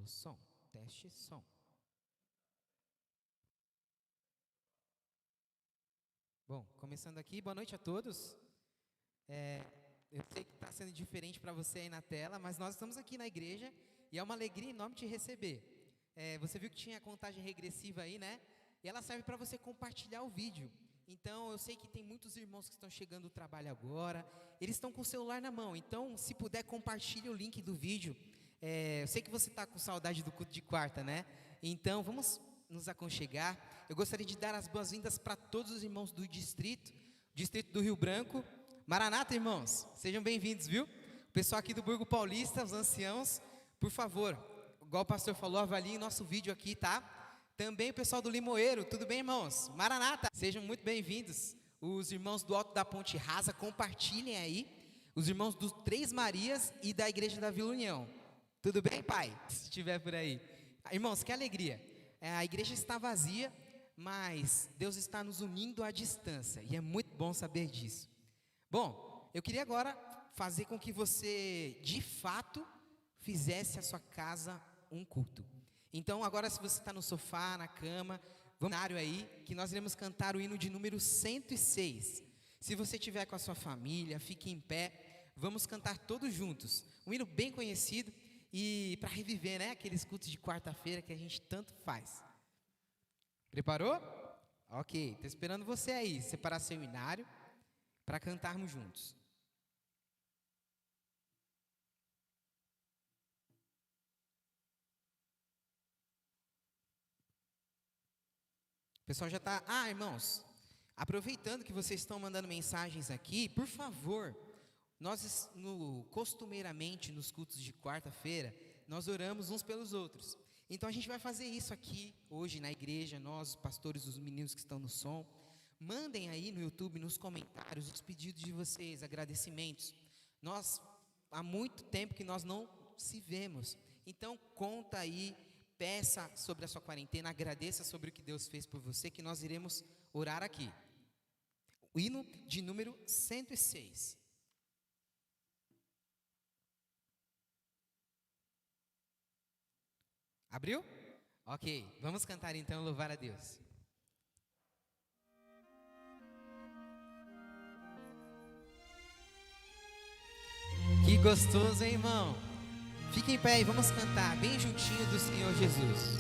Alô, som, teste, som. Bom, começando aqui, boa noite a todos. Eu sei que está sendo diferente para você aí na tela, mas nós estamos aqui na igreja e é uma alegria enorme te receber. Você viu que tinha a contagem regressiva aí, né? E ela serve para você compartilhar o vídeo. Então, eu sei que tem muitos irmãos que estão chegando do trabalho agora, eles estão com o celular na mão, então, se puder, compartilhe o link do vídeo. Eu sei que você está com saudade do culto de quarta, né? Então, vamos nos aconchegar. Eu gostaria de dar as boas-vindas para todos os irmãos do distrito do Rio Branco. Maranata, irmãos, sejam bem-vindos, viu? O pessoal aqui do Burgo Paulista, os anciãos, por favor, igual o pastor falou, avaliem nosso vídeo aqui, tá? Também o pessoal do Limoeiro, tudo bem, irmãos? Maranata, sejam muito bem-vindos. Os irmãos do Alto da Ponte Rasa, compartilhem aí. Os irmãos do Três Marias e da Igreja da Vila União. Tudo bem, pai? Se estiver por aí. Irmãos, que alegria. A igreja está vazia, mas Deus está nos unindo à distância. E é muito bom saber disso. Bom, eu queria agora fazer com que você, de fato, fizesse a sua casa um culto. Então, agora, se você está no sofá, na cama, vamos aí, que nós iremos cantar o hino de número 106. Se você estiver com a sua família, fique em pé, vamos cantar todos juntos. Um hino bem conhecido e para reviver, né, aqueles cultos de quarta-feira que a gente tanto faz. Preparou? Ok, estou esperando você aí, separar seu hinário para cantarmos juntos. O pessoal já está... irmãos, aproveitando que vocês estão mandando mensagens aqui, por favor, nós costumeiramente nos cultos de quarta-feira, nós oramos uns pelos outros. Então a gente vai fazer isso aqui hoje na igreja, nós, os pastores, os meninos que estão no som. Mandem aí no YouTube, nos comentários, os pedidos de vocês, agradecimentos. Há muito tempo que nós não se vemos. Então conta aí, peça sobre a sua quarentena, agradeça sobre o que Deus fez por você, que nós iremos orar aqui. O hino de número 106. Abriu? Ok, vamos cantar então, louvar a Deus. Que gostoso, hein, irmão? Fique em pé e vamos cantar bem juntinho do Senhor Jesus.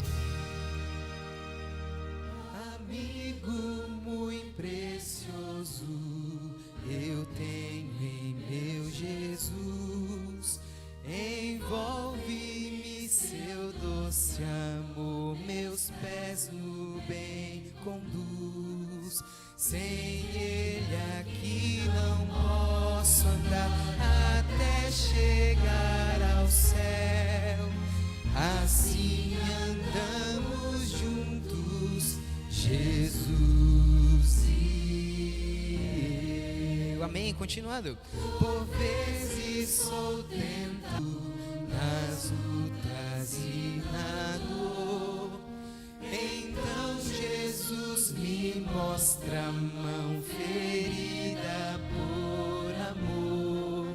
Amigo muito precioso, eu tenho em meu Jesus. Envolve-me seu doce amor, meus pés no bem conduz. Sem ele aqui não posso andar até chegar ao céu. Assim andamos juntos, Jesus e eu. Amém, continuando. Por vezes sou tentado nas lutas e na dor, então Jesus me mostra a mão ferida por amor.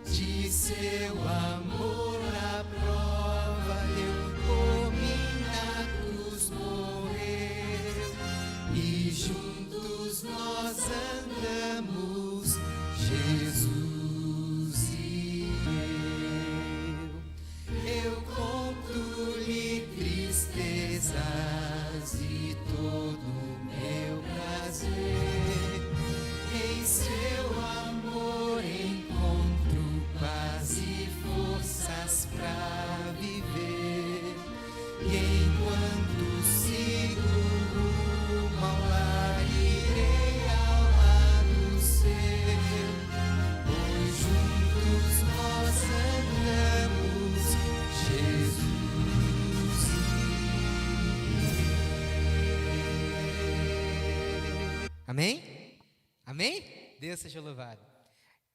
De seu amor a prova deu, por mim na cruz morreu, e juntos nós andamos, Jesus e eu conto-lhe tristezas e todo meu prazer. Em seu amor encontro paz e forças pra viver. E enquanto sigo rumo ao lar, irei ao lado seu, pois juntos nós andamos, Jesus e eu. Amém? Amém? Deus seja louvado.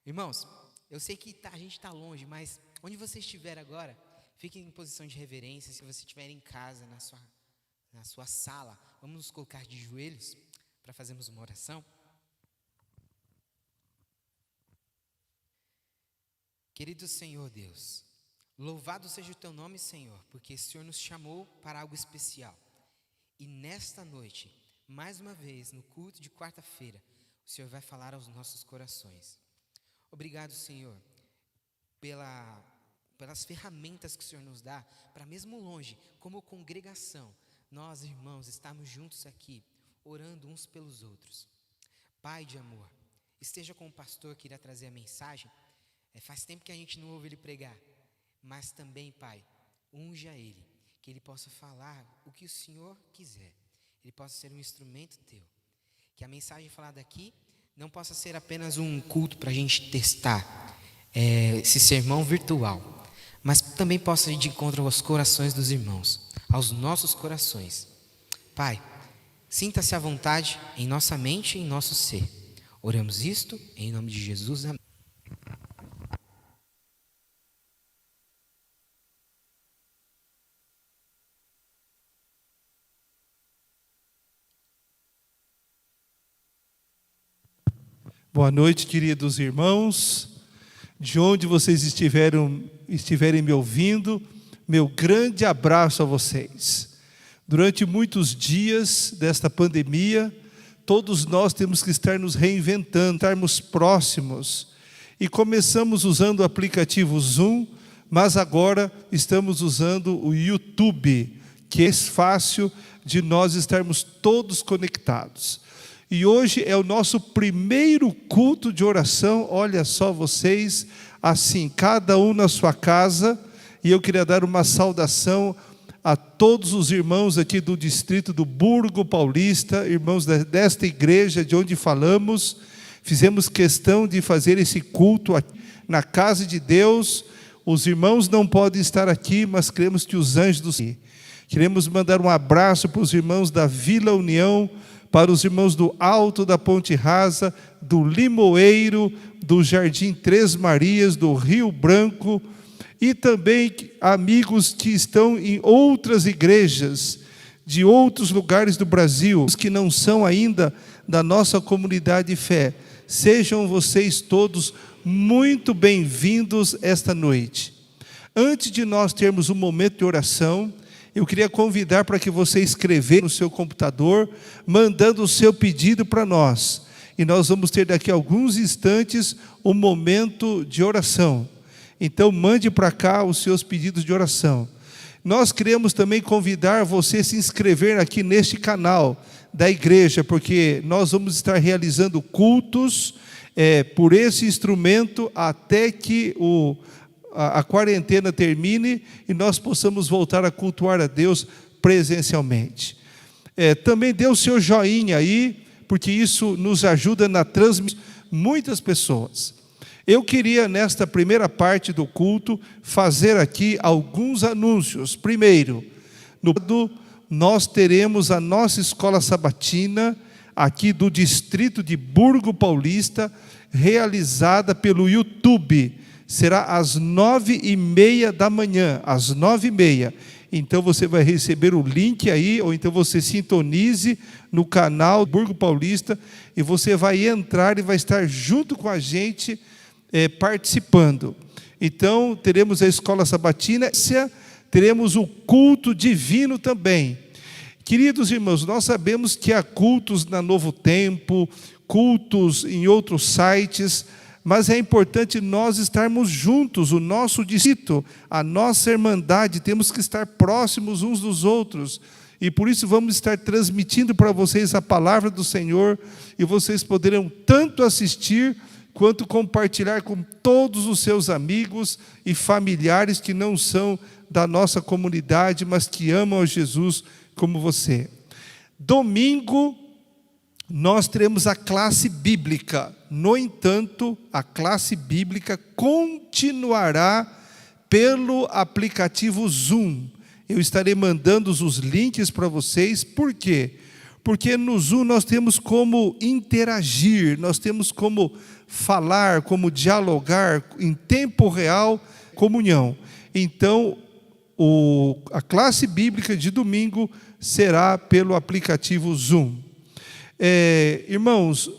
Irmãos, eu sei que a gente está longe, mas onde você estiver agora, fique em posição de reverência. Se você estiver em casa, na sua sala, vamos nos colocar de joelhos para fazermos uma oração. Querido Senhor Deus, Louvado seja o teu nome, Senhor, porque o Senhor nos chamou para algo especial. E nesta noite, mais uma vez, no culto de quarta-feira, o Senhor vai falar aos nossos corações. Obrigado, Senhor, pelas ferramentas que o Senhor nos dá, para mesmo longe, como congregação, nós, irmãos, estarmos juntos aqui, orando uns pelos outros. Pai de amor, esteja com o pastor que irá trazer a mensagem. Faz tempo que a gente não ouve ele pregar, mas também, Pai, unja ele, que ele possa falar o que o Senhor quiser, ele possa ser um instrumento teu, que a mensagem falada aqui não possa ser apenas um culto para a gente testar esse sermão virtual, mas também possa ir de encontro aos corações dos irmãos, aos nossos corações. Pai, sinta-se à vontade em nossa mente e em nosso ser. Oramos isto em nome de Jesus. Amém. Boa noite, queridos irmãos, de onde vocês estiverem me ouvindo, meu grande abraço a vocês. Durante muitos dias desta pandemia, todos nós temos que estar nos reinventando, estarmos próximos. E começamos usando o aplicativo Zoom, mas agora estamos usando o YouTube, que é fácil de nós estarmos todos conectados. E hoje é o nosso primeiro culto de oração, olha só vocês, assim, cada um na sua casa, e eu queria dar uma saudação a todos os irmãos aqui do distrito do Burgo Paulista, irmãos desta igreja de onde falamos. Fizemos questão de fazer esse culto aqui na casa de Deus. Os irmãos não podem estar aqui, mas queremos que os anjos do Senhor. Queremos mandar um abraço para os irmãos da Vila União, para os irmãos do Alto da Ponte Rasa, do Limoeiro, do Jardim Três Marias, do Rio Branco, e também amigos que estão em outras igrejas, de outros lugares do Brasil, que não são ainda da nossa comunidade de fé. Sejam vocês todos muito bem-vindos esta noite. Antes de nós termos um momento de oração, eu queria convidar para que você escrevesse no seu computador, mandando o seu pedido para nós. E nós vamos ter daqui a alguns instantes um momento de oração. Então mande para cá os seus pedidos de oração. Nós queremos também convidar você a se inscrever aqui neste canal da igreja, porque nós vamos estar realizando cultos por esse instrumento até que a quarentena termine e nós possamos voltar a cultuar a Deus presencialmente. Também dê o seu joinha aí, porque isso nos ajuda na transmissão de muitas pessoas. Eu queria, nesta primeira parte do culto, fazer aqui alguns anúncios. Primeiro, nós teremos a nossa escola sabatina, aqui do distrito de Burgo Paulista, realizada pelo YouTube. Será às 9h30 da manhã, às 9h30. Então você vai receber o link aí, ou então você sintonize no canal Burgo Paulista, e você vai entrar e vai estar junto com a gente, participando. Então teremos a escola sabatina, teremos o culto divino também. Queridos irmãos, nós sabemos que há cultos na Novo Tempo, cultos em outros sites, mas é importante nós estarmos juntos, o nosso distrito, a nossa irmandade, temos que estar próximos uns dos outros, e por isso vamos estar transmitindo para vocês a palavra do Senhor, e vocês poderão tanto assistir, quanto compartilhar com todos os seus amigos e familiares que não são da nossa comunidade, mas que amam a Jesus como você. Domingo, nós teremos a classe bíblica. No entanto, a classe bíblica continuará pelo aplicativo Zoom. Eu estarei mandando os links para vocês. Por quê? Porque no Zoom nós temos como interagir, nós temos como falar, como dialogar em tempo real, comunhão. Então, a classe bíblica de domingo será pelo aplicativo Zoom. Irmãos,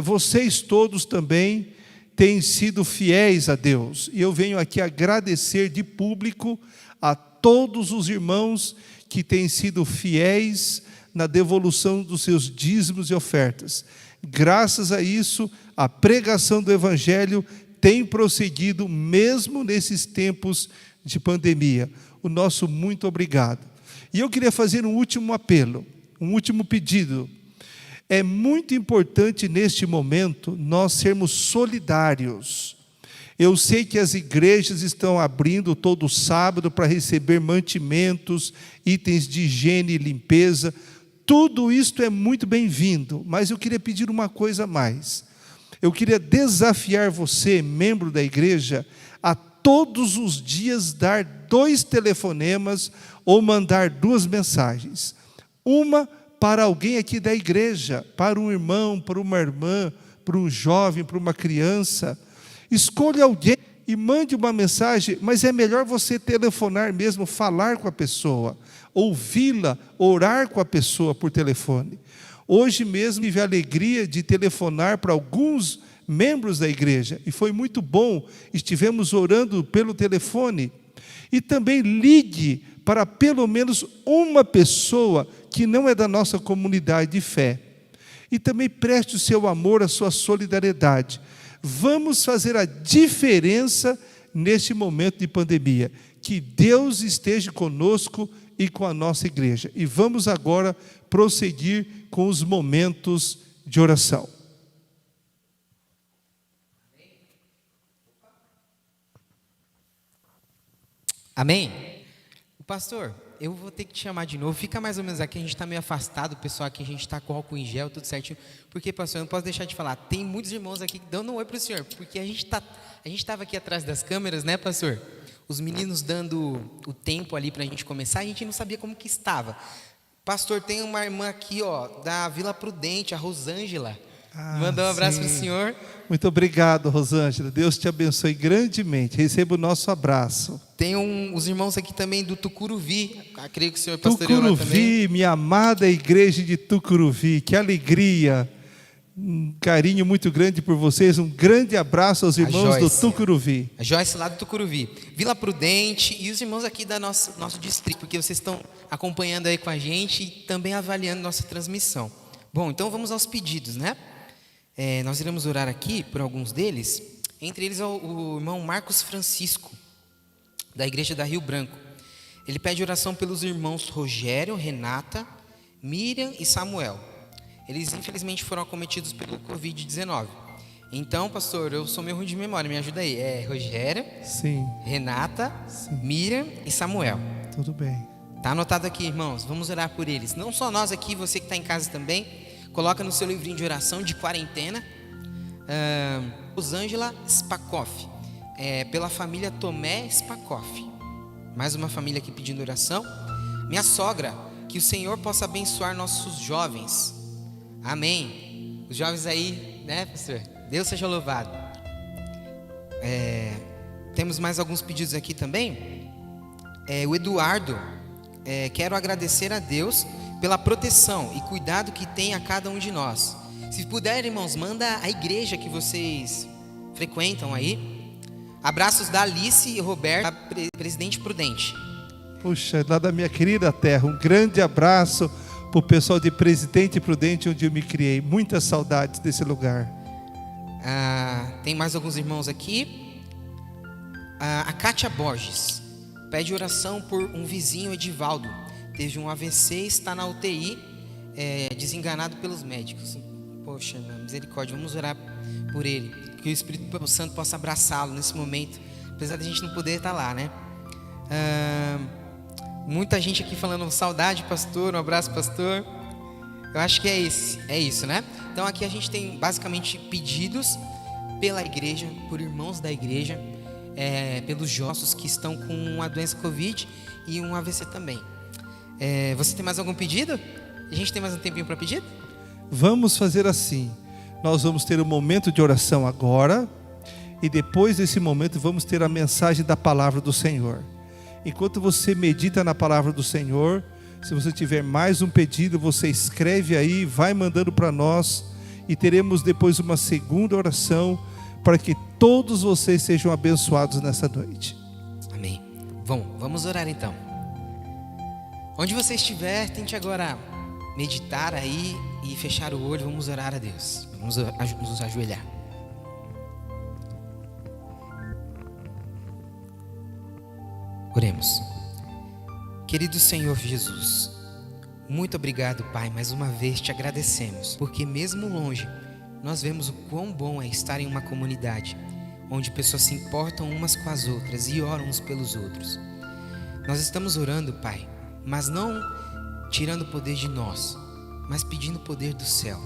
vocês todos também têm sido fiéis a Deus. E eu venho aqui agradecer de público a todos os irmãos que têm sido fiéis na devolução dos seus dízimos e ofertas. Graças a isso, a pregação do Evangelho tem prosseguido mesmo nesses tempos de pandemia. O nosso muito obrigado. E eu queria fazer um último apelo, um último pedido. É muito importante neste momento nós sermos solidários. Eu sei que as igrejas estão abrindo todo sábado para receber mantimentos, itens de higiene e limpeza. Tudo isto é muito bem-vindo, mas eu queria pedir uma coisa a mais. Eu queria desafiar você, membro da igreja, a todos os dias dar 2 telefonemas ou mandar 2 mensagens. Uma para alguém aqui da igreja, para um irmão, para uma irmã, para um jovem, para uma criança. Escolha alguém e mande uma mensagem, mas é melhor você telefonar mesmo, falar com a pessoa, ouvi-la, orar com a pessoa por telefone. Hoje mesmo tive a alegria de telefonar para alguns membros da igreja, e foi muito bom, estivemos orando pelo telefone. E também ligue para pelo menos uma pessoa que não é da nossa comunidade de fé. E também preste o seu amor, a sua solidariedade. Vamos fazer a diferença neste momento de pandemia. Que Deus esteja conosco e com a nossa igreja. E vamos agora prosseguir com os momentos de oração. Amém? Pastor, eu vou ter que te chamar de novo. Fica mais ou menos aqui, a gente está meio afastado, o pessoal aqui, a gente está com álcool em gel, tudo certinho. Porque, pastor, eu não posso deixar de falar, tem muitos irmãos aqui dando um oi para o senhor, porque a gente estava aqui atrás das câmeras, né, pastor? Os meninos dando o tempo ali para a gente começar, a gente não sabia como que estava. Pastor, tem uma irmã aqui, ó, da Vila Prudente, a Rosângela. Mandou um abraço para o senhor. Muito obrigado, Rosângela. Deus te abençoe grandemente. Receba o nosso abraço. Tem os irmãos aqui também do Tucuruvi. Creio que o senhor pastoreou lá também. Tucuruvi, minha amada igreja de Tucuruvi. Que alegria. Um carinho muito grande por vocês. Um grande abraço aos irmãos do Tucuruvi. A Joyce lá do Tucuruvi. Vila Prudente e os irmãos aqui da nosso distrito, porque vocês estão acompanhando aí com a gente e também avaliando nossa transmissão. Bom, então vamos aos pedidos, né? Nós iremos orar aqui por alguns deles, entre eles o irmão Marcos Francisco, da igreja da Rio Branco. Ele pede oração pelos irmãos Rogério, Renata, Miriam e Samuel. Eles infelizmente foram acometidos pelo Covid-19. Então, pastor, eu sou meio ruim de memória, me ajuda aí. Rogério, sim. Renata, sim. Miriam e Samuel. Tudo bem. Está anotado aqui, irmãos, vamos orar por eles. Não só nós aqui, você que está em casa também. Coloca no seu livrinho de oração de quarentena. Rosângela Spakoff, pela família Tomé Spakoff. Mais uma família aqui pedindo oração. Minha sogra, que o Senhor possa abençoar nossos jovens. Amém. Os jovens aí, né, pastor? Deus seja louvado. Temos mais alguns pedidos aqui também. O Eduardo, quero agradecer a Deus pela proteção e cuidado que tem a cada um de nós. Se puder, irmãos, manda a igreja que vocês frequentam aí. Abraços da Alice e Roberto, Presidente Prudente. Puxa, lá da minha querida terra, um grande abraço para o pessoal de Presidente Prudente, onde eu me criei. Muitas saudades desse lugar. Tem mais alguns irmãos aqui. A Kátia Borges pede oração por um vizinho, Edivaldo. Teve um AVC e está na UTI, desenganado pelos médicos. Poxa, misericórdia, vamos orar por ele. Que o Espírito Santo possa abraçá-lo nesse momento, apesar de a gente não poder estar lá, né? Muita gente aqui falando saudade, pastor, um abraço, pastor. Eu acho que é isso, né? Então aqui a gente tem basicamente pedidos pela igreja, por irmãos da igreja, pelos jovens que estão com a doença Covid e um AVC também. Você tem mais algum pedido? A gente tem mais um tempinho para pedido? Vamos fazer assim. Nós vamos ter um momento de oração agora. E depois desse momento vamos ter a mensagem da palavra do Senhor. Enquanto você medita na palavra do Senhor, se você tiver mais um pedido, você escreve aí, vai mandando para nós. E teremos depois uma segunda oração para que todos vocês sejam abençoados nessa noite. Amém. Bom, vamos orar então. Onde você estiver, tente agora meditar aí e fechar o olho. Vamos orar a Deus. Vamos nos ajoelhar. Oremos. Querido Senhor Jesus, muito obrigado, Pai, mais uma vez te agradecemos, porque mesmo longe, nós vemos o quão bom é estar em uma comunidade, onde pessoas se importam umas com as outras e oram uns pelos outros. Nós estamos orando, Pai, mas não tirando o poder de nós, mas pedindo o poder do céu.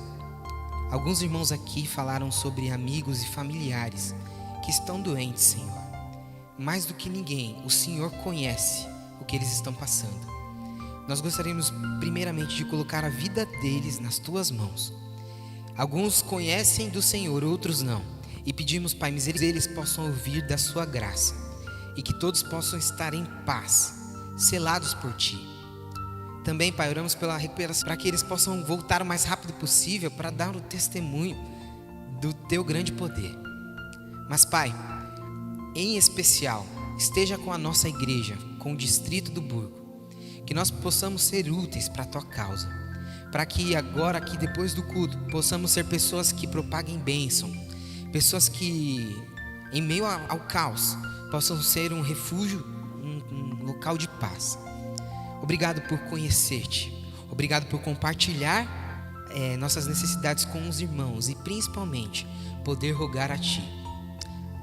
Alguns irmãos aqui falaram sobre amigos e familiares que estão doentes, Senhor. Mais do que ninguém, o Senhor conhece o que eles estão passando. Nós gostaríamos primeiramente de colocar a vida deles nas tuas mãos. Alguns conhecem do Senhor, outros não. E pedimos, Pai, misericórdia, eles possam ouvir da sua graça e que todos possam estar em paz, selados por Ti. Também, Pai, oramos pela recuperação, para que eles possam voltar o mais rápido possível para dar o testemunho do Teu grande poder. Mas, Pai, em especial, esteja com a nossa igreja, com o distrito do Burgo, que nós possamos ser úteis para a Tua causa, para que agora, aqui depois do culto, possamos ser pessoas que propaguem bênção, pessoas que, em meio ao caos, possam ser um refúgio, um local de paz. Obrigado por conhecer-te, obrigado por compartilhar nossas necessidades com os irmãos e principalmente poder rogar a Ti.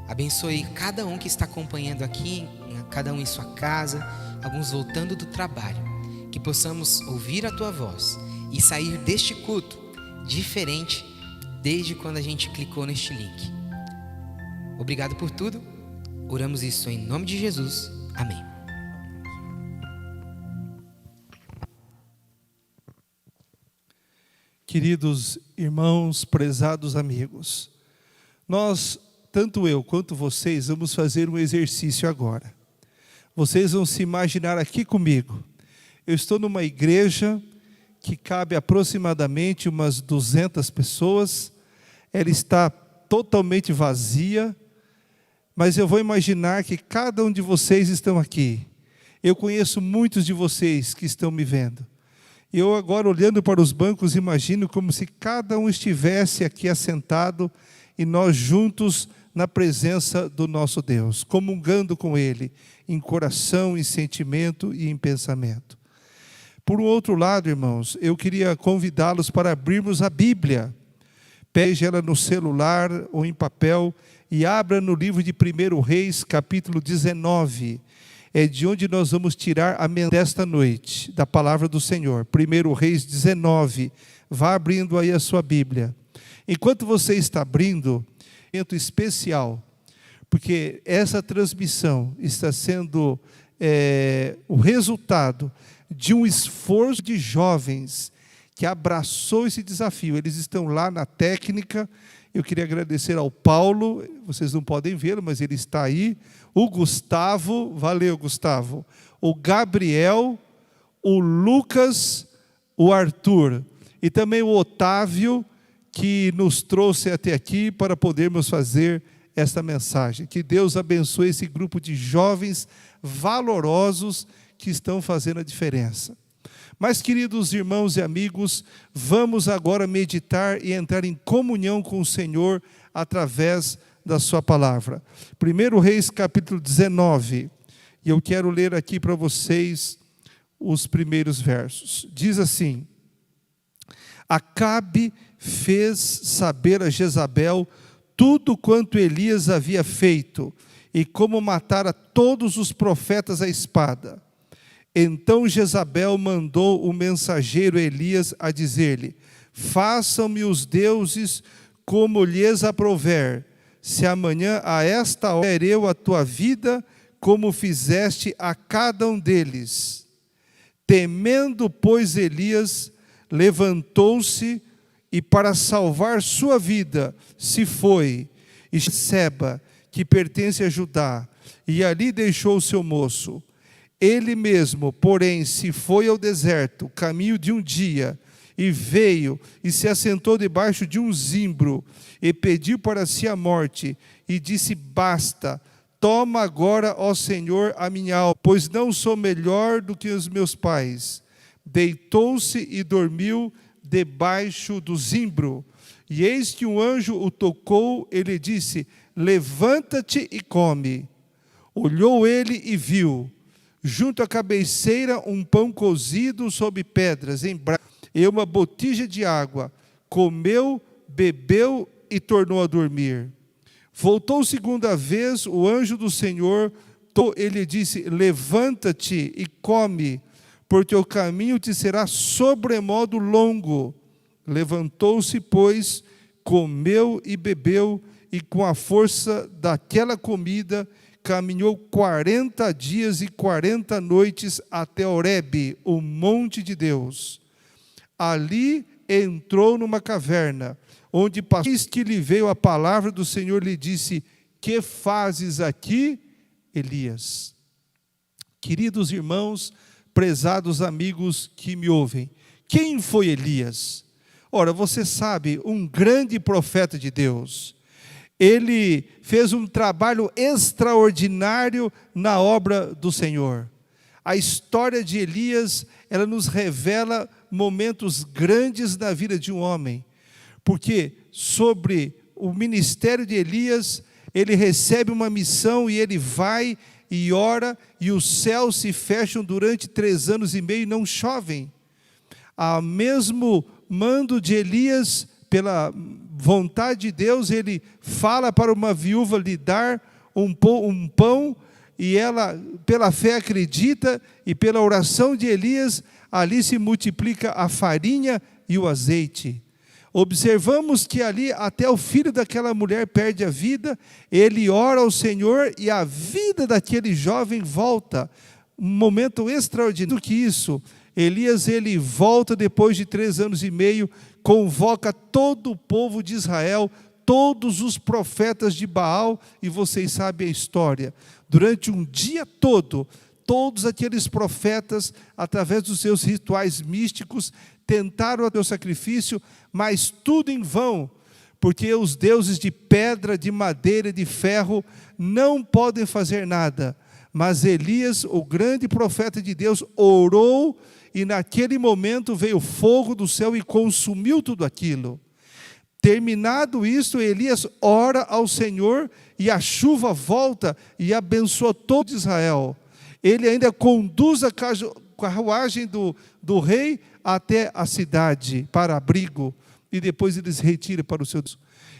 Abençoe cada um que está acompanhando aqui, cada um em sua casa, alguns voltando do trabalho, que possamos ouvir a Tua voz e sair deste culto diferente desde quando a gente clicou neste link. Obrigado por tudo, oramos isso em nome de Jesus, amém. Queridos irmãos, prezados amigos, nós, tanto eu quanto vocês, vamos fazer um exercício agora. Vocês vão se imaginar aqui comigo. Eu estou numa igreja que cabe aproximadamente umas 200 pessoas. Ela está totalmente vazia, mas eu vou imaginar que cada um de vocês estão aqui. Eu conheço muitos de vocês que estão me vendo. Eu agora, olhando para os bancos, imagino como se cada um estivesse aqui assentado e nós juntos na presença do nosso Deus, comungando com Ele, em coração, em sentimento e em pensamento. Por outro lado, irmãos, eu queria convidá-los para abrirmos a Bíblia. Pegue ela no celular ou em papel e abra no livro de 1 Reis, capítulo 19. É de onde nós vamos tirar a mensagem desta noite, da palavra do Senhor. 1 Reis 19. Vá abrindo aí a sua Bíblia. Enquanto você está abrindo, evento especial, porque essa transmissão está sendo o resultado de um esforço de jovens que abraçou esse desafio. Eles estão lá na técnica. Eu queria agradecer ao Paulo, vocês não podem vê-lo, mas ele está aí. O Gustavo, valeu Gustavo. O Gabriel, o Lucas, o Arthur. E também o Otávio, que nos trouxe até aqui para podermos fazer esta mensagem. Que Deus abençoe esse grupo de jovens valorosos que estão fazendo a diferença. Mas, queridos irmãos e amigos, vamos agora meditar e entrar em comunhão com o Senhor através da sua palavra. 1 Reis, capítulo 19, e eu quero ler aqui para vocês os primeiros versos. Diz assim: Acabe fez saber a Jezabel tudo quanto Elias havia feito, e como matara todos os profetas à espada. Então Jezabel mandou o mensageiro Elias a dizer-lhe: façam-me os deuses como lhes aprouver, se amanhã a esta hora eu a tua vida, como fizeste a cada um deles. Temendo, pois, Elias, levantou-se e para salvar sua vida se foi, e Seba, que pertence a Judá, e ali deixou o seu moço. Ele mesmo, porém, se foi ao deserto, caminho de um dia, e veio e se assentou debaixo de um zimbro e pediu para si a morte e disse: basta, toma agora, ó Senhor, a minha alma, pois não sou melhor do que os meus pais. Deitou-se e dormiu debaixo do zimbro. E eis que um anjo o tocou, ele disse: levanta-te e come. Olhou ele e viu, junto à cabeceira, um pão cozido sobre pedras, em brasa, e uma botija de água. Comeu, bebeu e tornou a dormir. Voltou segunda vez o anjo do Senhor, ele disse: levanta-te e come, porque o caminho te será sobremodo longo. Levantou-se, pois, comeu e bebeu, e com a força daquela comida, caminhou 40 dias e 40 noites até Horebe, o monte de Deus. Ali entrou numa caverna, onde eis que lhe veio a palavra do Senhor, lhe disse: que fazes aqui, Elias? Queridos irmãos, prezados amigos que me ouvem, quem foi Elias? Ora, você sabe, um grande profeta de Deus. Ele fez um trabalho extraordinário na obra do Senhor. A história de Elias, ela nos revela momentos grandes na vida de um homem. Porque sobre o ministério de Elias, ele recebe uma missão e ele vai e ora, e os céus se fecham durante 3 anos e meio e não chovem. Ao mesmo mando de Elias, pela vontade de Deus, ele fala para uma viúva lhe dar um pão, e ela, pela fé, acredita, e pela oração de Elias, ali se multiplica a farinha e o azeite. Observamos que ali até o filho daquela mulher perde a vida, ele ora ao Senhor e a vida daquele jovem volta. Um momento extraordinário. Do que isso, Elias, ele volta depois de 3 anos e meio, convoca todo o povo de Israel, todos os profetas de Baal, e vocês sabem a história. Durante um dia todo, todos aqueles profetas, através dos seus rituais místicos, tentaram o seu sacrifício, mas tudo em vão, porque os deuses de pedra, de madeira e de ferro não podem fazer nada. Mas Elias, o grande profeta de Deus, orou, e naquele momento veio fogo do céu e consumiu tudo aquilo. Terminado isso, Elias ora ao Senhor, e a chuva volta e abençoa todo Israel. Ele ainda conduz a carruagem do rei até a cidade, para abrigo, e depois eles retiram para o seu...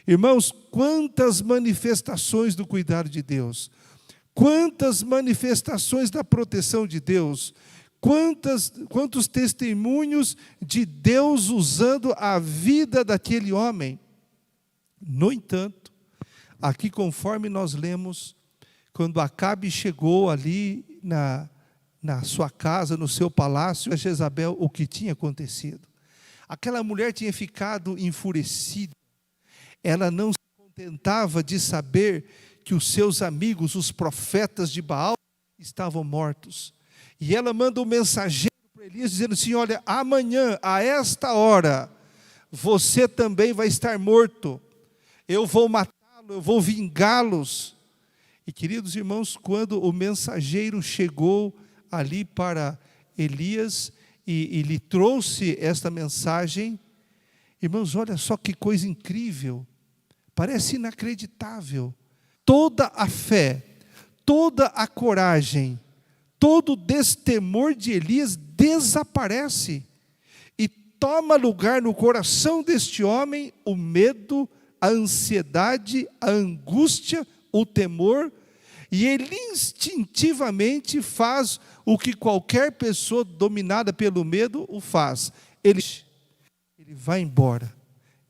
Irmãos, quantas manifestações do cuidado de Deus, quantas manifestações da proteção de Deus, quantos testemunhos de Deus usando a vida daquele homem. No entanto, aqui conforme nós lemos, quando Acabe chegou ali na sua casa, no seu palácio, a Jezabel, o que tinha acontecido. Aquela mulher tinha ficado enfurecida. Ela não se contentava de saber que os seus amigos, os profetas de Baal, estavam mortos. E ela manda um mensageiro para Elias, dizendo assim: olha, amanhã, a esta hora, você também vai estar morto. Eu vou matá-lo, eu vou vingá-los. E, queridos irmãos, quando o mensageiro chegou ali para Elias e lhe trouxe esta mensagem, irmãos, olha só que coisa incrível, parece inacreditável. Toda a fé, toda a coragem, todo o destemor de Elias desaparece e toma lugar no coração deste homem o medo, a ansiedade, a angústia, o temor, e ele instintivamente faz o que qualquer pessoa dominada pelo medo o faz. Ele vai embora,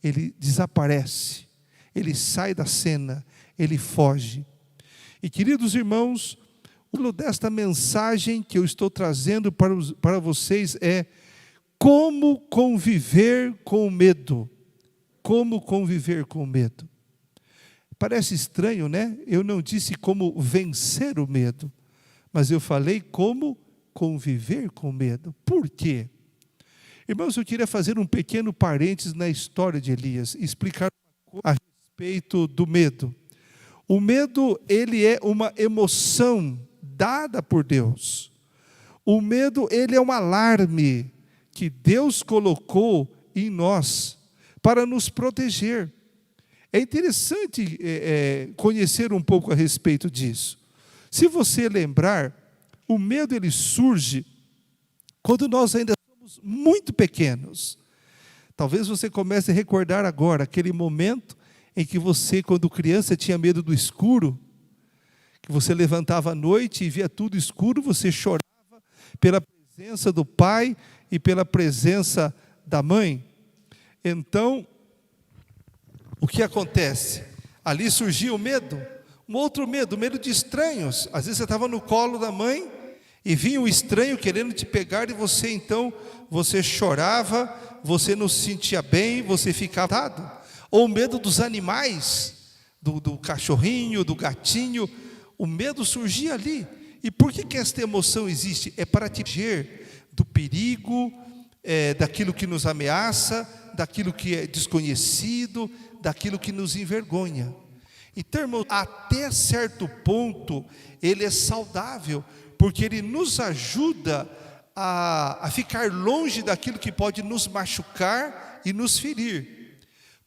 ele desaparece, ele sai da cena, ele foge. E, queridos irmãos, o título desta mensagem que eu estou trazendo para vocês é: como conviver com o medo. Como conviver com o medo. Parece estranho, né? Eu não disse como vencer o medo, mas eu falei como conviver com o medo. Por quê? Irmãos, eu queria fazer um pequeno parênteses na história de Elias, explicar uma coisa a respeito do medo. O medo, ele é uma emoção dada por Deus. O medo, ele é um alarme que Deus colocou em nós para nos proteger. É interessante conhecer um pouco a respeito disso. Se você lembrar, o medo ele surge quando nós ainda somos muito pequenos. Talvez você comece a recordar agora aquele momento em que você, quando criança, tinha medo do escuro, que você levantava à noite e via tudo escuro, você chorava pela presença do pai e pela presença da mãe. Então, o que acontece? Ali surgia o medo, um outro medo, o medo de estranhos. Às vezes você estava no colo da mãe e vinha um estranho querendo te pegar e você então, você chorava, você não se sentia bem, você ficava atado. Ou o medo dos animais, do cachorrinho, do gatinho, o medo surgia ali. E por que esta emoção existe? É para te proteger do perigo, daquilo que nos ameaça, daquilo que é desconhecido, daquilo que nos envergonha. Então, irmão, até certo ponto, ele é saudável, porque ele nos ajuda a ficar longe daquilo que pode nos machucar e nos ferir.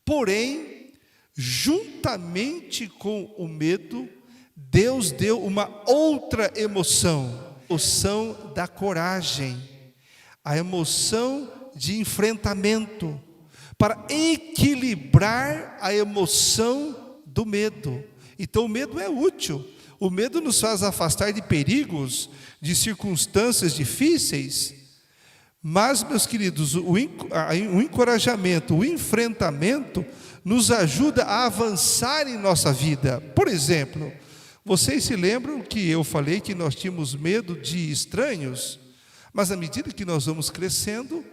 Porém, juntamente com o medo, Deus deu uma outra emoção, a emoção da coragem, a emoção de enfrentamento, para equilibrar a emoção do medo. Então o medo é útil, o medo nos faz afastar de perigos, de circunstâncias difíceis, mas, meus queridos, o encorajamento, o enfrentamento nos ajuda a avançar em nossa vida. Por exemplo, vocês se lembram que eu falei que nós tínhamos medo de estranhos? Mas à medida que nós vamos crescendo,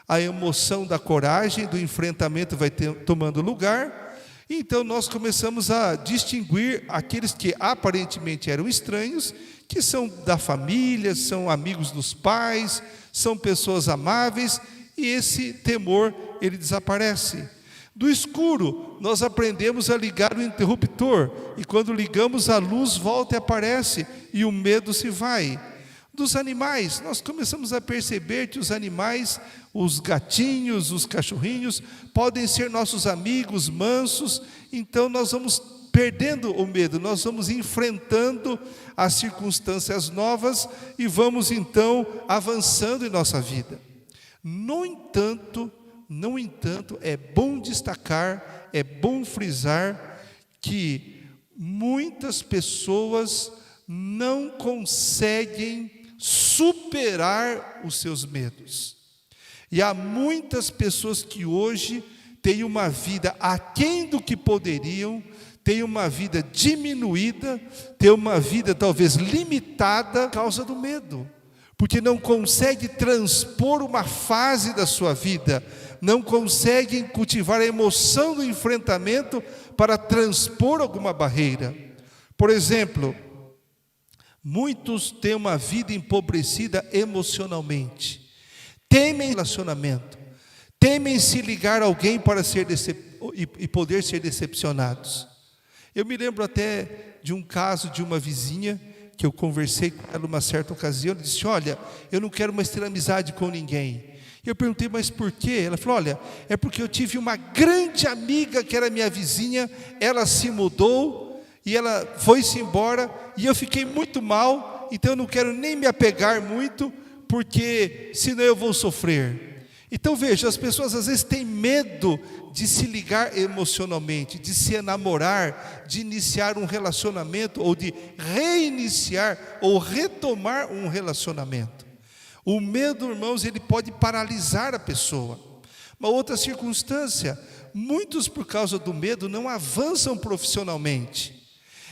a emoção da coragem, do enfrentamento vai tomando lugar. Então nós começamos a distinguir aqueles que aparentemente eram estranhos, que são da família, são amigos dos pais, são pessoas amáveis, e esse temor ele desaparece. Do escuro, nós aprendemos a ligar o interruptor, e quando ligamos a luz volta e aparece, e o medo se vai. Dos animais, nós começamos a perceber que os animais, os gatinhos, os cachorrinhos, podem ser nossos amigos mansos, então nós vamos perdendo o medo, nós vamos enfrentando as circunstâncias novas e vamos então avançando em nossa vida. No entanto, é bom destacar, é bom frisar que muitas pessoas não conseguem superar os seus medos. E há muitas pessoas que hoje têm uma vida aquém do que poderiam, têm uma vida diminuída, têm uma vida talvez limitada por causa do medo, porque não consegue transpor uma fase da sua vida, não conseguem cultivar a emoção do enfrentamento para transpor alguma barreira. Por exemplo, muitos têm uma vida empobrecida emocionalmente, temem relacionamento, temem se ligar a alguém para e poder ser decepcionados. Eu me lembro até de um caso de uma vizinha que eu conversei com ela numa certa ocasião. Ela disse: olha, eu não quero mais ter amizade com ninguém. Eu perguntei: mas por quê? Ela falou: olha, é porque eu tive uma grande amiga que era minha vizinha, ela se mudou e ela foi-se embora e eu fiquei muito mal, então eu não quero nem me apegar muito, porque senão eu vou sofrer. Então veja, as pessoas às vezes têm medo de se ligar emocionalmente, de se enamorar, de iniciar um relacionamento, ou de reiniciar ou retomar um relacionamento. O medo, irmãos, ele pode paralisar a pessoa. Uma outra circunstância, muitos por causa do medo não avançam profissionalmente.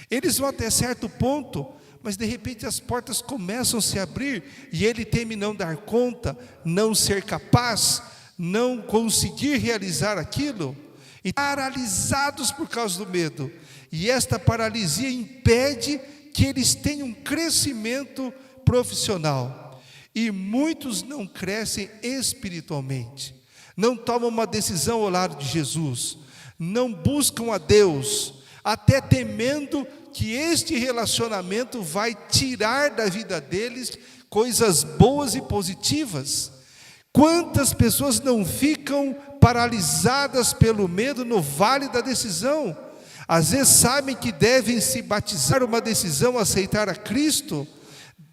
Eles vão até certo ponto, mas de repente as portas começam a se abrir e ele teme não dar conta, não ser capaz, não conseguir realizar aquilo, e paralisados por causa do medo. E esta paralisia impede que eles tenham um crescimento profissional. e muitos não crescem espiritualmente, não tomam uma decisão ao lado de Jesus, não buscam a Deus, até temendo que este relacionamento vai tirar da vida deles coisas boas e positivas. Quantas pessoas não ficam paralisadas pelo medo no vale da decisão? Às vezes sabem que devem se batizar, uma decisão, aceitar a Cristo,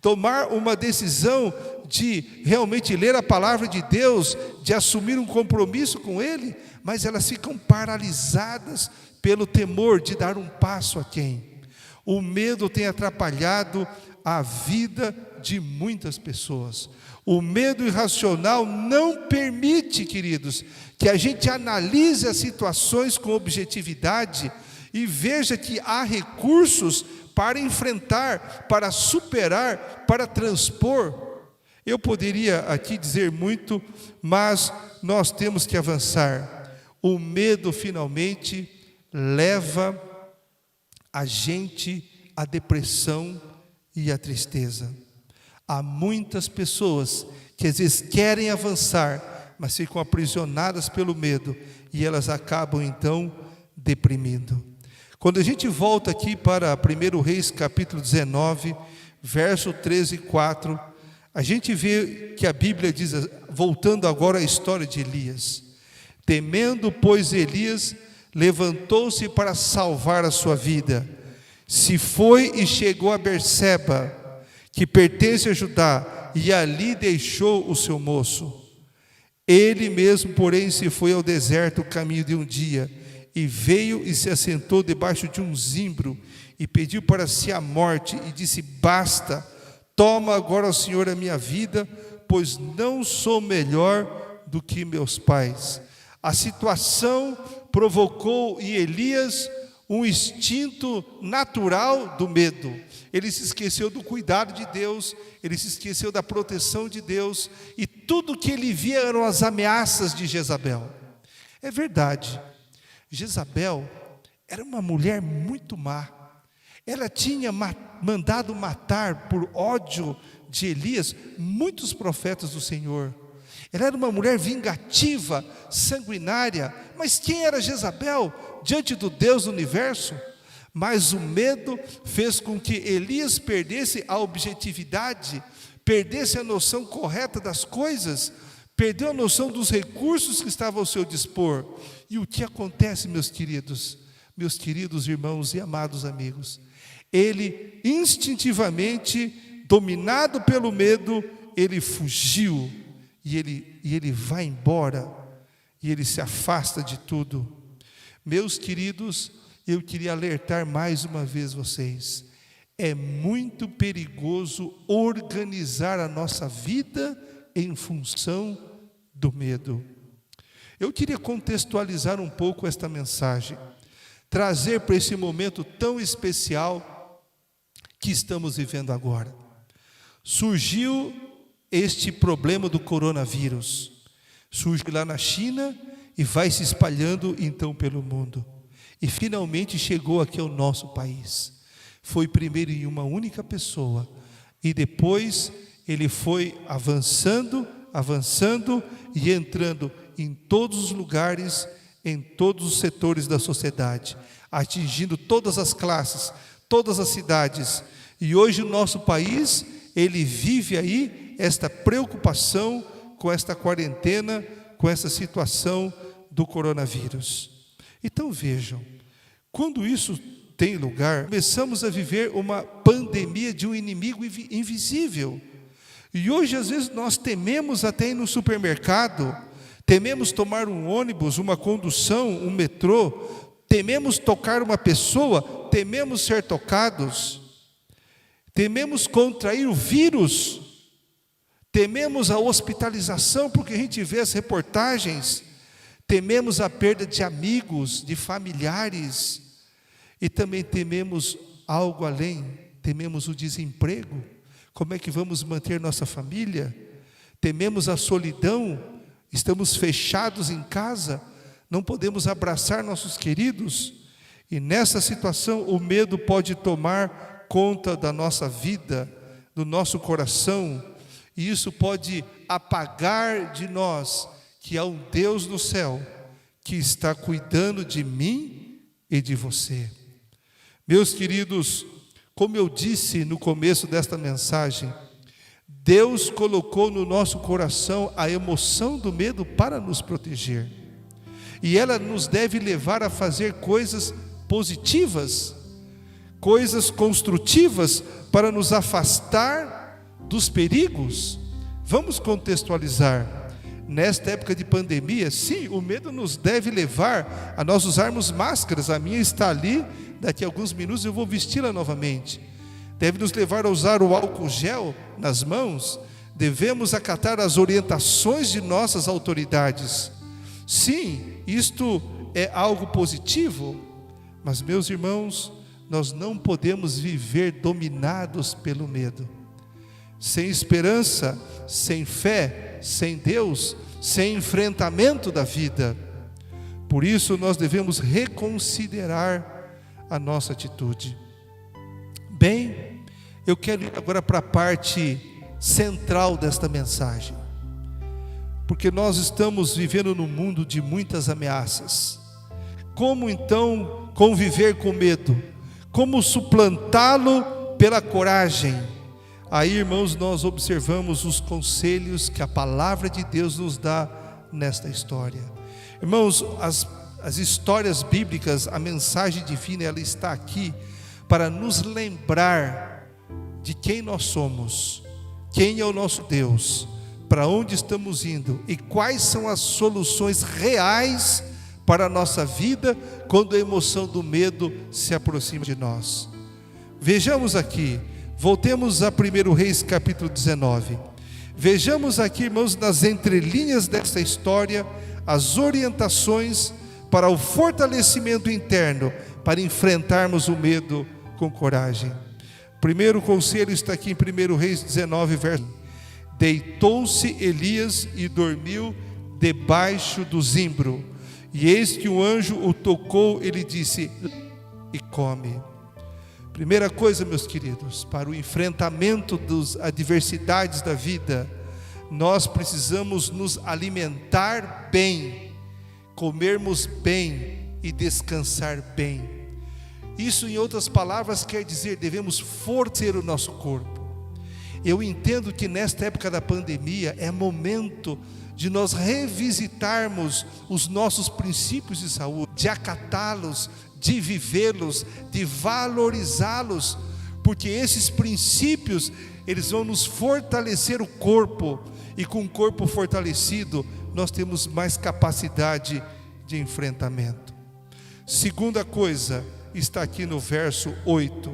tomar uma decisão de realmente ler a palavra de Deus, de assumir um compromisso com Ele, mas elas ficam paralisadas pelo temor de dar um passo a quem? O medo tem atrapalhado a vida de muitas pessoas. O medo irracional não permite, queridos, que a gente analise as situações com objetividade e veja que há recursos para enfrentar, para superar, para transpor. Eu poderia aqui dizer muito, mas nós temos que avançar. O medo finalmente leva a gente à depressão e à tristeza. Há muitas pessoas que às vezes querem avançar, mas ficam aprisionadas pelo medo e elas acabam então deprimindo. Quando a gente volta aqui para 1 Reis capítulo 19, verso 13 e 4, a gente vê que a Bíblia diz, voltando agora à história de Elias: temendo, pois, Elias levantou-se para salvar a sua vida, se foi e chegou a Berseba, que pertence a Judá, e ali deixou o seu moço. Ele mesmo, porém, se foi ao deserto o caminho de um dia, e veio e se assentou debaixo de um zimbro, e pediu para si a morte, e disse: basta, toma agora, Senhor, a minha vida, pois não sou melhor do que meus pais. A situação provocou em Elias um instinto natural do medo. Ele se esqueceu do cuidado de Deus, ele se esqueceu da proteção de Deus, e tudo que ele via eram as ameaças de Jezabel. É verdade, Jezabel era uma mulher muito má. Ela tinha mandado matar, por ódio de Elias, muitos profetas do Senhor. Ela era uma mulher vingativa, sanguinária. Mas quem era Jezabel diante do Deus do universo? Mas o medo fez com que Elias perdesse a objetividade, perdesse a noção correta das coisas, perdeu a noção dos recursos que estavam ao seu dispor. E o que acontece, meus queridos irmãos e amados amigos? Ele instintivamente, dominado pelo medo, ele fugiu, e ele vai embora, e ele se afasta de tudo. Meus queridos, eu queria alertar mais uma vez vocês: é muito perigoso organizar a nossa vida em função do medo. Eu queria contextualizar um pouco esta mensagem, trazer para esse momento tão especial que estamos vivendo agora. Surgiu este problema do coronavírus, surge lá na China e vai se espalhando então pelo mundo, e finalmente chegou aqui ao nosso país. Foi primeiro em uma única pessoa, e depois ele foi avançando e entrando em todos os lugares, em todos os setores da sociedade, atingindo todas as classes, todas as cidades. E hoje o nosso país, ele vive aí esta preocupação com esta quarentena, com essa situação do coronavírus. Então vejam, quando isso tem lugar, começamos a viver uma pandemia de um inimigo invisível. E hoje às vezes nós tememos até ir no supermercado, tememos tomar um ônibus, uma condução, um metrô, tememos tocar uma pessoa, tememos ser tocados, tememos contrair o vírus, tememos a hospitalização, porque a gente vê as reportagens, tememos a perda de amigos, de familiares, e também tememos algo além, tememos o desemprego. Como é que vamos manter nossa família? Tememos a solidão, estamos fechados em casa, não podemos abraçar nossos queridos, e nessa situação o medo pode tomar conta da nossa vida, do nosso coração, E isso pode apagar de nós que há um Deus no céu que está cuidando de mim e de você. Meus queridos, como eu disse no começo desta mensagem, Deus colocou no nosso coração a emoção do medo para nos proteger. E ela nos deve levar a fazer coisas positivas, coisas construtivas para nos afastar dos perigos. Vamos contextualizar. Nesta época de pandemia, sim, o medo nos deve levar a nós usarmos máscaras. A minha está ali, daqui a alguns minutos eu vou vesti-la novamente. Deve nos levar a usar o álcool gel nas mãos. Devemos acatar as orientações de nossas autoridades. Sim, isto é algo positivo, mas, meus irmãos, nós não podemos viver dominados pelo medo. Sem esperança, sem fé, sem Deus, sem enfrentamento da vida. Por isso nós devemos reconsiderar a nossa atitude. Bem, eu quero ir agora para a parte central desta mensagem, porque nós estamos vivendo num mundo de muitas ameaças. Como então conviver com medo? Como suplantá-lo pela coragem? Aí, irmãos, nós observamos os conselhos que a palavra de Deus nos dá nesta história. Irmãos, as histórias bíblicas, a mensagem divina, ela está aqui para nos lembrar de quem nós somos, quem é o nosso Deus, para onde estamos indo e quais são as soluções reais para a nossa vida quando a emoção do medo se aproxima de nós. Vejamos aqui, voltemos a 1 Reis capítulo 19. Vejamos aqui, irmãos, nas entrelinhas desta história, as orientações para o fortalecimento interno, para enfrentarmos o medo com coragem. O primeiro conselho está aqui em 1 Reis 19, verso: deitou-se Elias e dormiu debaixo do zimbro, e eis que um anjo o tocou, ele disse: e come. Primeira coisa, meus queridos, para o enfrentamento das adversidades da vida, nós precisamos nos alimentar bem, comermos bem e descansar bem. Isso, em outras palavras, quer dizer, devemos fortalecer o nosso corpo. Eu entendo que nesta época da pandemia é momento de nós revisitarmos os nossos princípios de saúde, de acatá-los, de vivê-los, de valorizá-los, porque esses princípios, eles vão nos fortalecer o corpo, e com o corpo fortalecido, nós temos mais capacidade de enfrentamento. Segunda coisa, está aqui no verso 8,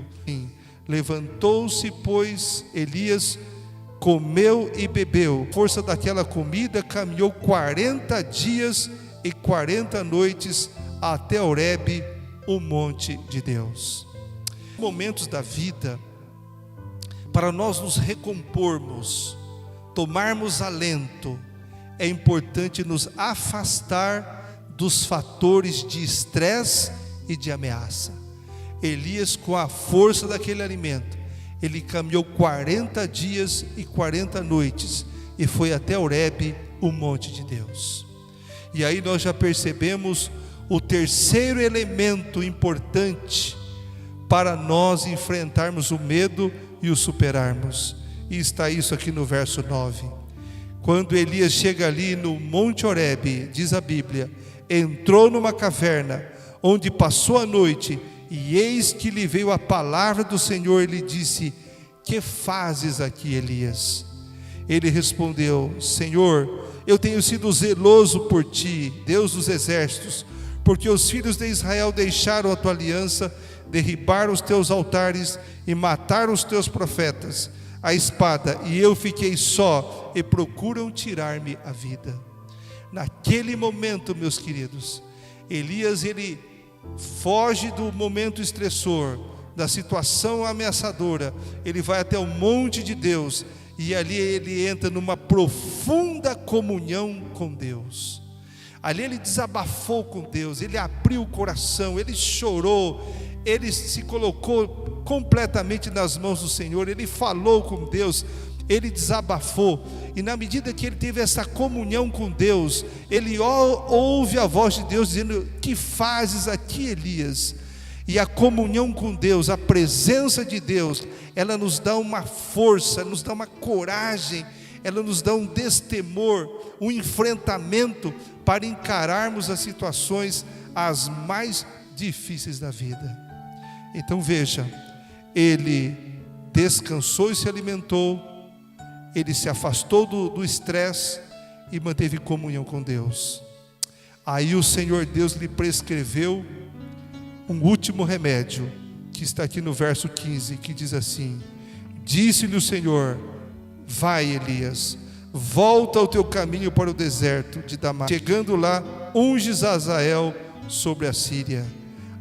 levantou-se, pois, Elias, comeu e bebeu, força daquela comida, caminhou 40 dias e 40 noites até Horebe, o monte de Deus. Momentos da vida, para nós nos recompormos, tomarmos alento, é importante nos afastar dos fatores de estresse e de ameaça. Elias, com a força daquele alimento, ele caminhou 40 dias e 40 noites e foi até Horebe, o monte de Deus. E aí nós já percebemos o terceiro elemento importante para nós enfrentarmos o medo e o superarmos. E está isso aqui no verso 9. Quando Elias chega ali no monte Horebe, diz a Bíblia, entrou numa caverna, onde passou a noite, e eis que lhe veio a palavra do Senhor, ele disse: que fazes aqui, Elias? Ele respondeu: Senhor, eu tenho sido zeloso por ti, Deus dos exércitos, porque os filhos de Israel deixaram a tua aliança, derribaram os teus altares e mataram os teus profetas, a espada, e eu fiquei só, e procuram tirar-me a vida. Naquele momento, meus queridos, Elias, ele foge do momento estressor, da situação ameaçadora, ele vai até o monte de Deus, e ali ele entra numa profunda comunhão com Deus. Ali ele desabafou com Deus, ele abriu o coração, ele chorou, ele se colocou completamente nas mãos do Senhor, ele falou com Deus, ele desabafou, e na medida que ele teve essa comunhão com Deus, ele ouve a voz de Deus dizendo: que fazes aqui, Elias? E a comunhão com Deus, a presença de Deus, ela nos dá uma força, nos dá uma coragem, ela nos dá um destemor, um enfrentamento para encararmos as situações as mais difíceis da vida. Então veja, ele descansou e se alimentou, ele se afastou do estresse e manteve comunhão com Deus. Aí o Senhor Deus lhe prescreveu um último remédio, que está aqui no verso 15, que diz assim: disse-lhe o Senhor: vai, Elias, volta ao teu caminho para o deserto de Damasco. Chegando lá, unges Azael sobre a Síria.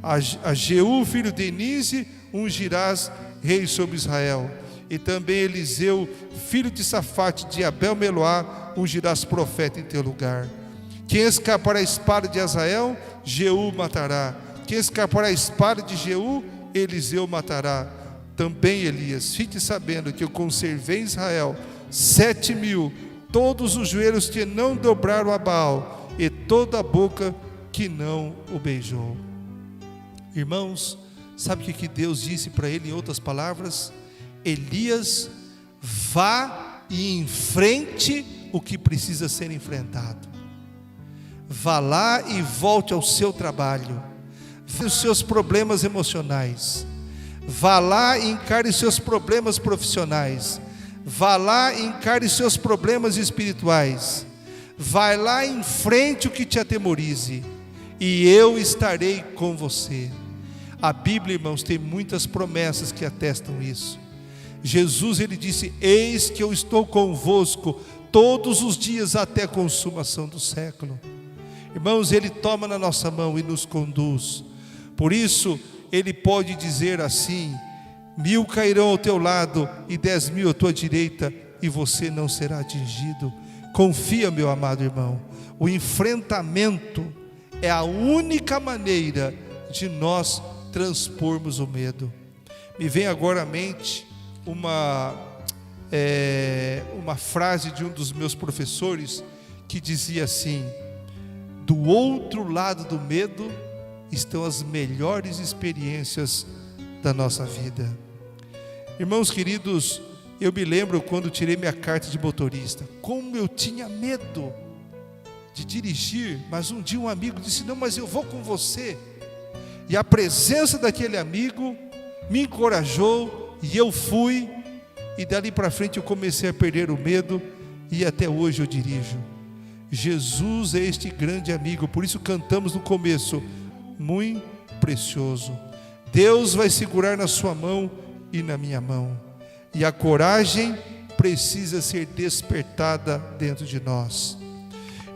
A Jeú, filho de Nise, ungirás rei sobre Israel. E também Eliseu, filho de Safate, de Abel-Meloá, ungirás profeta em teu lugar. Quem escapar à espada de Azael, Jeú matará. Quem escapar à espada de Jeú, Eliseu matará. Também, Elias, fique sabendo que eu conservei em Israel 7.000, todos os joelhos que não dobraram a Baal, e toda a boca que não o beijou. Irmãos, sabe o que Deus disse para ele em outras palavras? Elias, vá e enfrente o que precisa ser enfrentado. Vá lá e volte ao seu trabalho, os seus problemas emocionais. Vá lá e encare seus problemas profissionais. Vá lá e encare seus problemas espirituais. Vai lá e enfrente o que te atemorize, e eu estarei com você. A Bíblia, irmãos, tem muitas promessas que atestam isso. Jesus, ele disse: eis que eu estou convosco todos os dias até a consumação do século. Irmãos, ele toma na nossa mão e nos conduz. Por isso, ele pode dizer assim: 1.000 cairão ao teu lado e 10.000 à tua direita, e você não será atingido. Confia, meu amado irmão. O enfrentamento é a única maneira de nós transpormos o medo. Me vem agora à mente uma frase de um dos meus professores, que dizia assim: do outro lado do medo estão as melhores experiências da nossa vida. Irmãos queridos, eu me lembro quando tirei minha carta de motorista, como eu tinha medo de dirigir, mas um dia um amigo disse: não, mas eu vou com você. E a presença daquele amigo me encorajou, e eu fui, e dali para frente eu comecei a perder o medo, e até hoje eu dirijo. Jesus é este grande amigo, por isso cantamos no começo: muito precioso. Deus vai segurar na sua mão e na minha mão, e a coragem precisa ser despertada dentro de nós.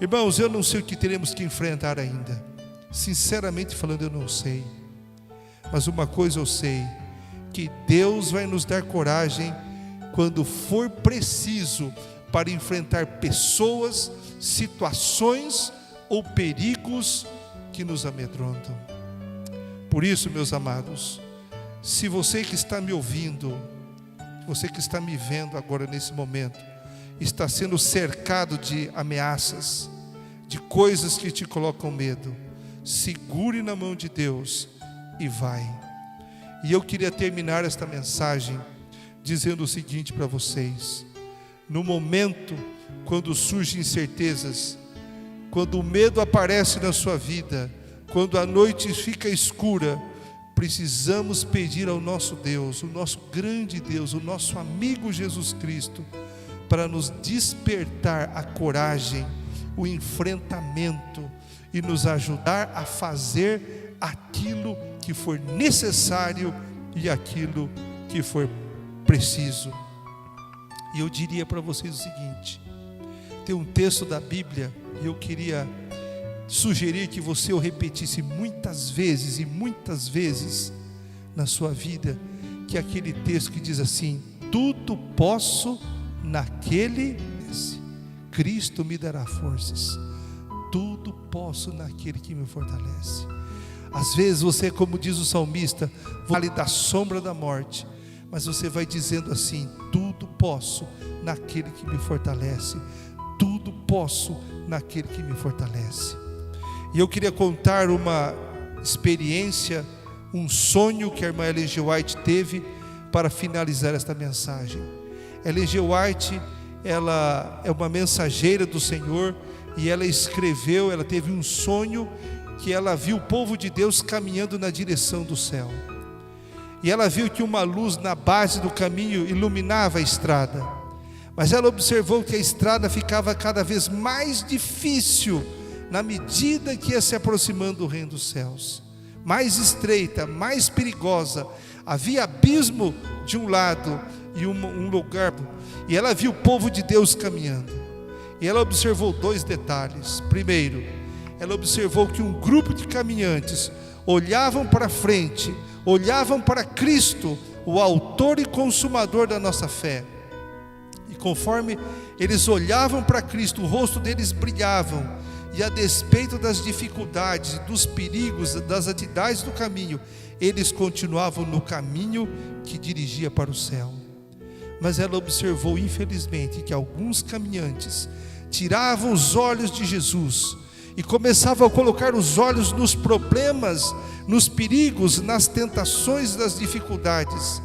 Irmãos, eu não sei o que teremos que enfrentar ainda, sinceramente falando, eu não sei, mas uma coisa eu sei, que Deus vai nos dar coragem quando for preciso, para enfrentar pessoas, situações ou perigos que nos amedrontam. Por isso, meus amados, se você que está me ouvindo, você que está me vendo agora nesse momento, está sendo cercado de ameaças, de coisas que te colocam medo, segure na mão de Deus e vai. E eu queria terminar esta mensagem dizendo o seguinte para vocês: no momento quando surgem incertezas, quando o medo aparece na sua vida, quando a noite fica escura, precisamos pedir ao nosso Deus, o nosso grande Deus, o nosso amigo Jesus Cristo, para nos despertar a coragem, o enfrentamento, e nos ajudar a fazer aquilo que for necessário e aquilo que for preciso. E eu diria para vocês o seguinte: tem um texto da Bíblia, e eu queria sugerir que você o repetisse muitas vezes e muitas vezes na sua vida, que é aquele texto que diz assim: tudo posso naquele, Cristo me dará forças. Tudo posso naquele que me fortalece. Às vezes você, como diz o salmista, vale da sombra da morte, mas você vai dizendo assim: tudo posso posso naquele que me fortalece. Tudo posso naquele que me fortalece. E eu queria contar uma experiência, um sonho que a irmã Ellen G. White teve para finalizar esta mensagem. Ellen G. White, ela é uma mensageira do Senhor, e ela escreveu, ela teve um sonho que ela viu o povo de Deus caminhando na direção do céu. E ela viu que uma luz na base do caminho iluminava a estrada. Mas ela observou que a estrada ficava cada vez mais difícil na medida que ia se aproximando do reino dos céus. Mais estreita, mais perigosa. Havia abismo de um lado e um lugar. E ela viu o povo de Deus caminhando. E ela observou dois detalhes. Primeiro, ela observou que um grupo de caminhantes olhavam para frente, olhavam para Cristo, o autor e consumador da nossa fé. E conforme eles olhavam para Cristo, o rosto deles brilhavam, e a despeito das dificuldades, dos perigos, das atividades do caminho, eles continuavam no caminho que dirigia para o céu. Mas ela observou, infelizmente, que alguns caminhantes tiravam os olhos de Jesus e começavam a colocar os olhos nos problemas, nos perigos, nas tentações, nas dificuldades.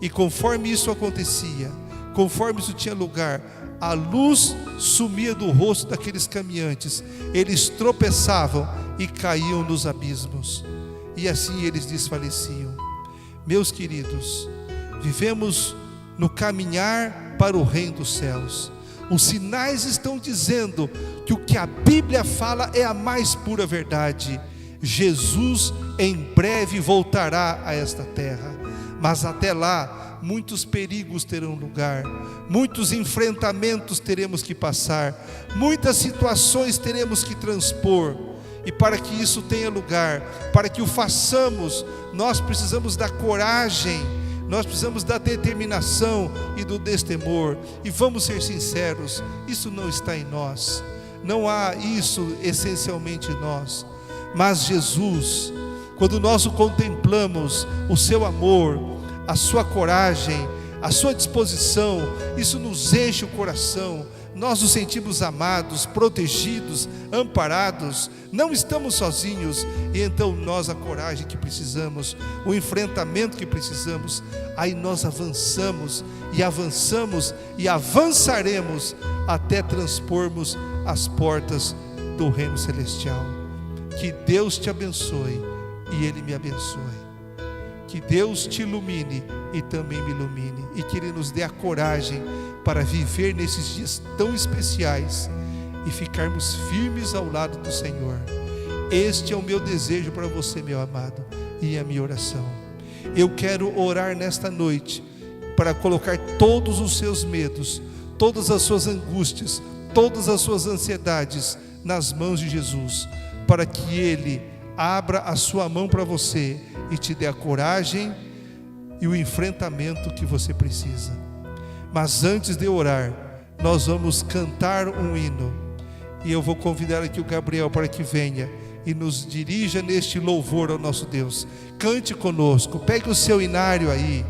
E conforme isso acontecia, conforme isso tinha lugar, a luz sumia do rosto daqueles caminhantes. Eles tropeçavam e caíam nos abismos, e assim eles desfaleciam. Meus queridos, vivemos no caminhar para o reino dos céus. Os sinais estão dizendo que o que a Bíblia fala é a mais pura verdade. Jesus em breve voltará a esta terra, mas até lá muitos perigos terão lugar, muitos enfrentamentos teremos que passar, muitas situações teremos que transpor. E para que isso tenha lugar, para que o façamos, nós precisamos da coragem, nós precisamos da determinação e do destemor. E vamos ser sinceros, isso não está em nós, não há isso essencialmente em nós. Mas Jesus, quando nós o contemplamos, o seu amor, a sua coragem, a sua disposição, isso nos enche o coração. Nós nos sentimos amados, protegidos, amparados, não estamos sozinhos. E então nós, a coragem que precisamos, o enfrentamento que precisamos, aí nós avançamos e avançaremos até transpormos as portas do reino celestial. Que Deus te abençoe e Ele me abençoe. Que Deus te ilumine e também me ilumine, e que Ele nos dê a coragem para viver nesses dias tão especiais e ficarmos firmes ao lado do Senhor. Este é o meu desejo para você, meu amado, e a minha oração. Eu quero orar nesta noite para colocar todos os seus medos, todas as suas angústias, todas as suas ansiedades nas mãos de Jesus, para que Ele abra a sua mão para você e te dê a coragem e o enfrentamento que você precisa. Mas antes de orar, nós vamos cantar um hino, e eu vou convidar aqui o Gabriel para que venha e nos dirija neste louvor ao nosso Deus. Cante conosco, pegue o seu inário aí,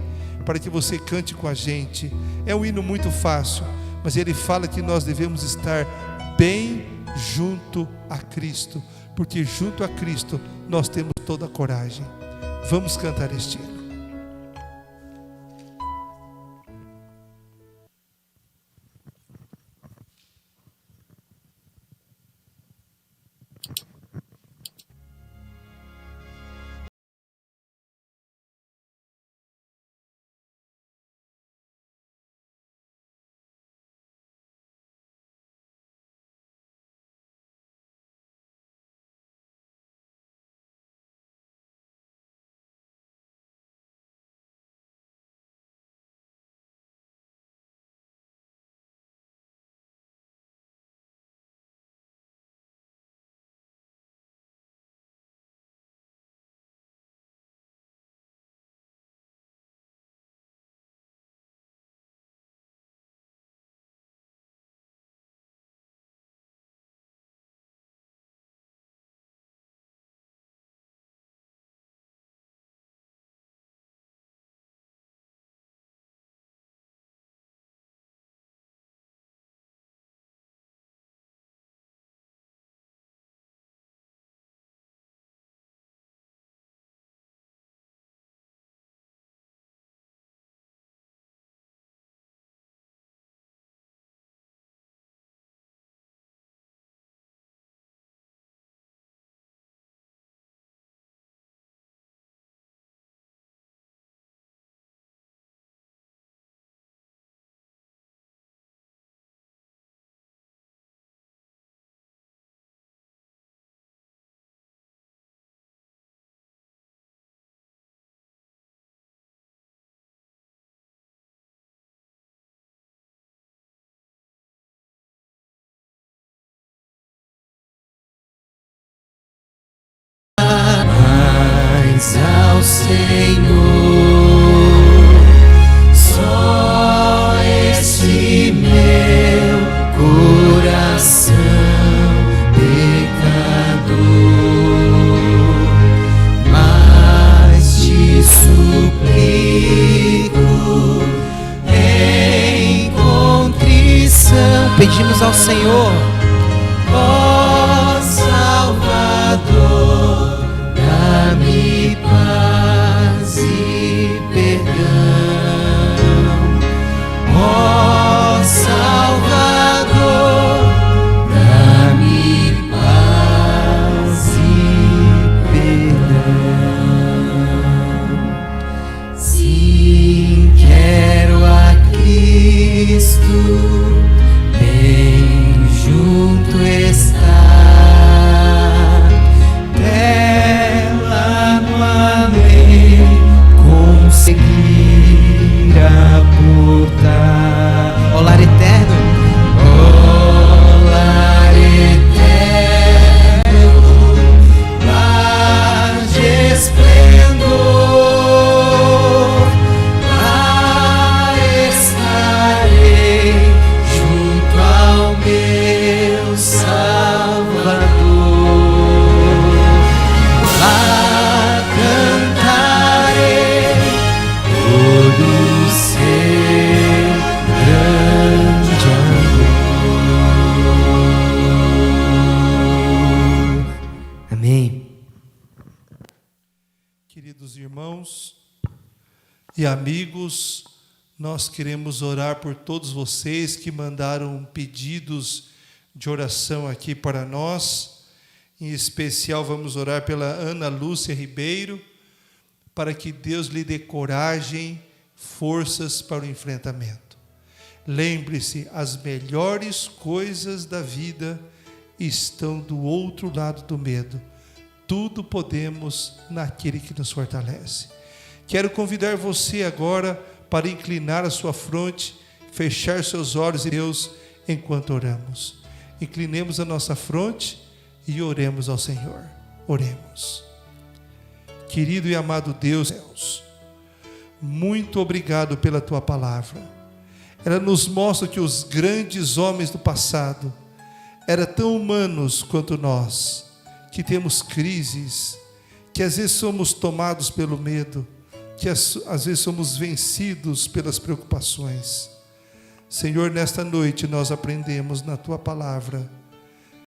para que você cante com a gente. É um hino muito fácil, mas ele fala que nós devemos estar bem junto a Cristo, porque junto a Cristo nós temos toda a coragem. Vamos cantar este hino. Senhor. Ó Salvador, dá-me paz e perdão. Ó Salvador, dá-me paz e perdão. Sim, quero a Cristo bem junto estar, dela no além conseguir aportar. Ó lar eterno, ó lar eterno, lar de esplendor, lá estarei junto ao meu Salvador. Lá cantarei todo o seu grande amor. Amém. Queridos irmãos e amigos, nós queremos orar por todos vocês que mandaram pedidos de oração aqui para nós. Em especial, vamos orar pela Ana Lúcia Ribeiro, para que Deus lhe dê coragem, forças para o enfrentamento. Lembre-se, as melhores coisas da vida estão do outro lado do medo. Tudo podemos naquele que nos fortalece. Quero convidar você agora para inclinar a sua fronte, fechar seus olhos em Deus enquanto oramos. Inclinemos a nossa fronte e oremos ao Senhor. Oremos. Querido e amado Deus, muito obrigado pela Tua palavra. Ela nos mostra que os grandes homens do passado eram tão humanos quanto nós, que temos crises, que às vezes somos tomados pelo medo, que às vezes somos vencidos pelas preocupações. Senhor, nesta noite nós aprendemos na Tua palavra